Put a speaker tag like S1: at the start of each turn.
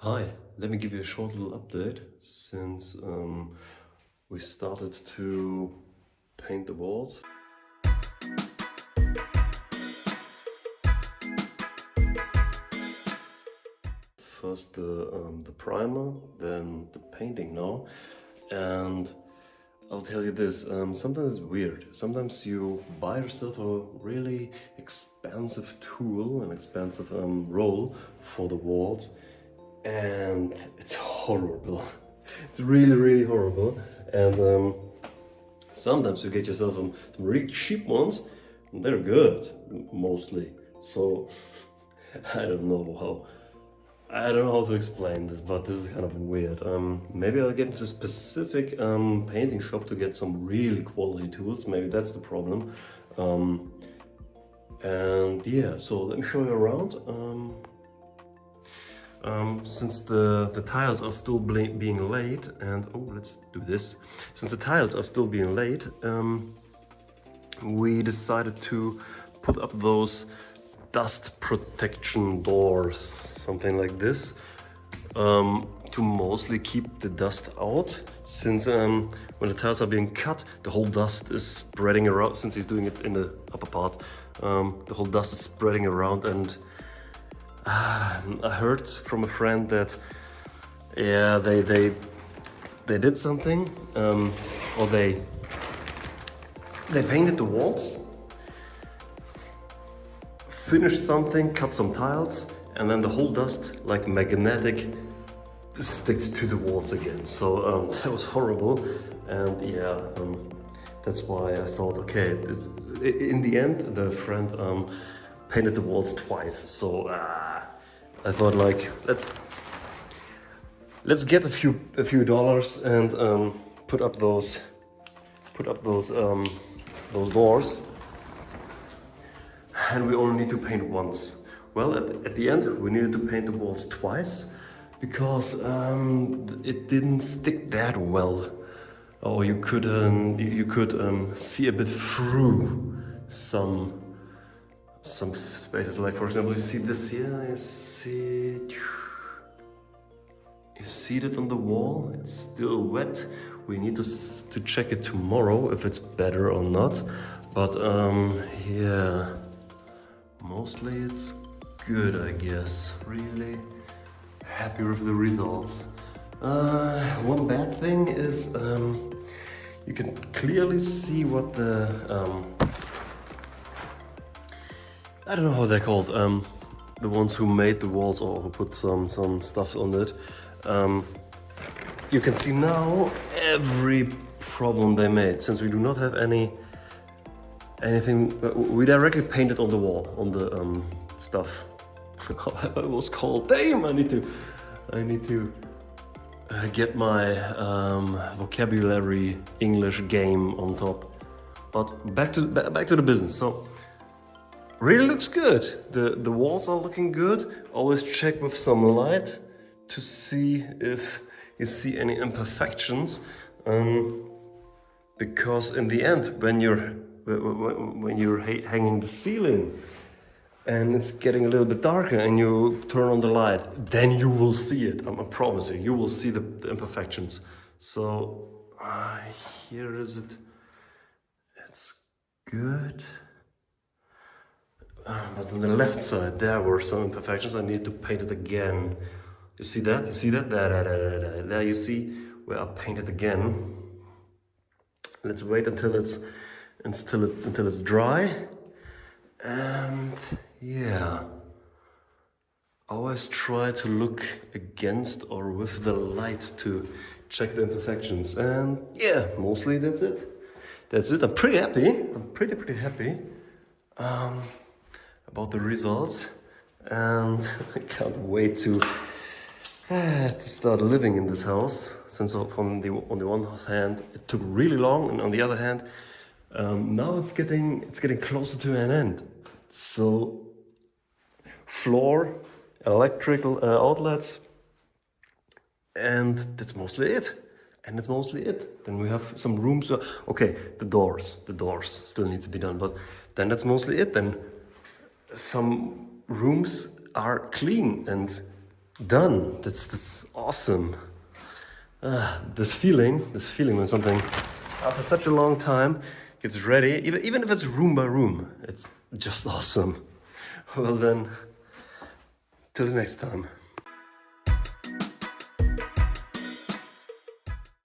S1: Hi, let me give you a short little update since we started to paint the walls. First the primer, then the painting now. And I'll tell you this, sometimes it's weird. Sometimes you buy yourself a really expensive tool, an expensive roll for the walls, and it's horrible. It's really horrible. And sometimes you get yourself some really cheap ones, and they're good, mostly. So I don't know how to explain this, but this is kind of weird. Maybe I'll get into a specific painting shop to get some really quality tools. Maybe that's the problem. And yeah, so let me show you around. Since the tiles are still being laid, and oh, let's do this. Since the tiles are still being laid, we decided to put up those dust protection doors, something like this, to mostly keep the dust out. Since when the tiles are being cut, the whole dust is spreading around. Since he's doing it in the upper part, the whole dust is spreading around, and I heard from a friend that yeah, they did something, or they painted the walls, finished something, cut some tiles, and then the whole dust, like magnetic, sticks to the walls again. So that was horrible, and yeah, that's why I thought, okay, in the end, the friend painted the walls twice. So I thought, like, let's get a few dollars and put up those doors. And we only need to paint once. Well, at the end, we needed to paint the walls twice because it didn't stick that well. Or you could see a bit through some spaces. Like, for example, you see this here. You see it on the wall. It's still wet. We need to check it tomorrow if it's better or not. But yeah. Mostly it's good, I guess. Really happy with the results. One bad thing is you can clearly see what the I don't know how they're called. The ones who made the walls or who put some stuff on it. You can see now every problem they made. Since we do not have anything, we directly painted on the wall, on the stuff. How it was called. Damn, I need to get my vocabulary English game on top. But back to the business. So really looks good. The walls are looking good. Always check with some light to see if you see any imperfections. Because in the end, when you're hanging the ceiling and it's getting a little bit darker and you turn on the light, then you will see it. I promise you will see the imperfections. So here is it. It's good. But on the left side, there were some imperfections. I need to paint it again. You see that? You see that? There you see where I paint it again. Let's wait until it's dry. And yeah, always try to look against or with the light to check the imperfections. And yeah, mostly that's it. I'm pretty happy. I'm pretty happy about the results, and I can't wait to start living in this house. Since on the one hand it took really long, and on the other hand, now it's getting closer to an end. So floor, electrical outlets, and that's mostly it. Then we have some rooms. Okay, the doors still need to be done, but then that's mostly it. Then some rooms are clean, and done. That's awesome. This feeling when something after such a long time gets ready, even if it's room by room, it's just awesome. Well then, till the next time.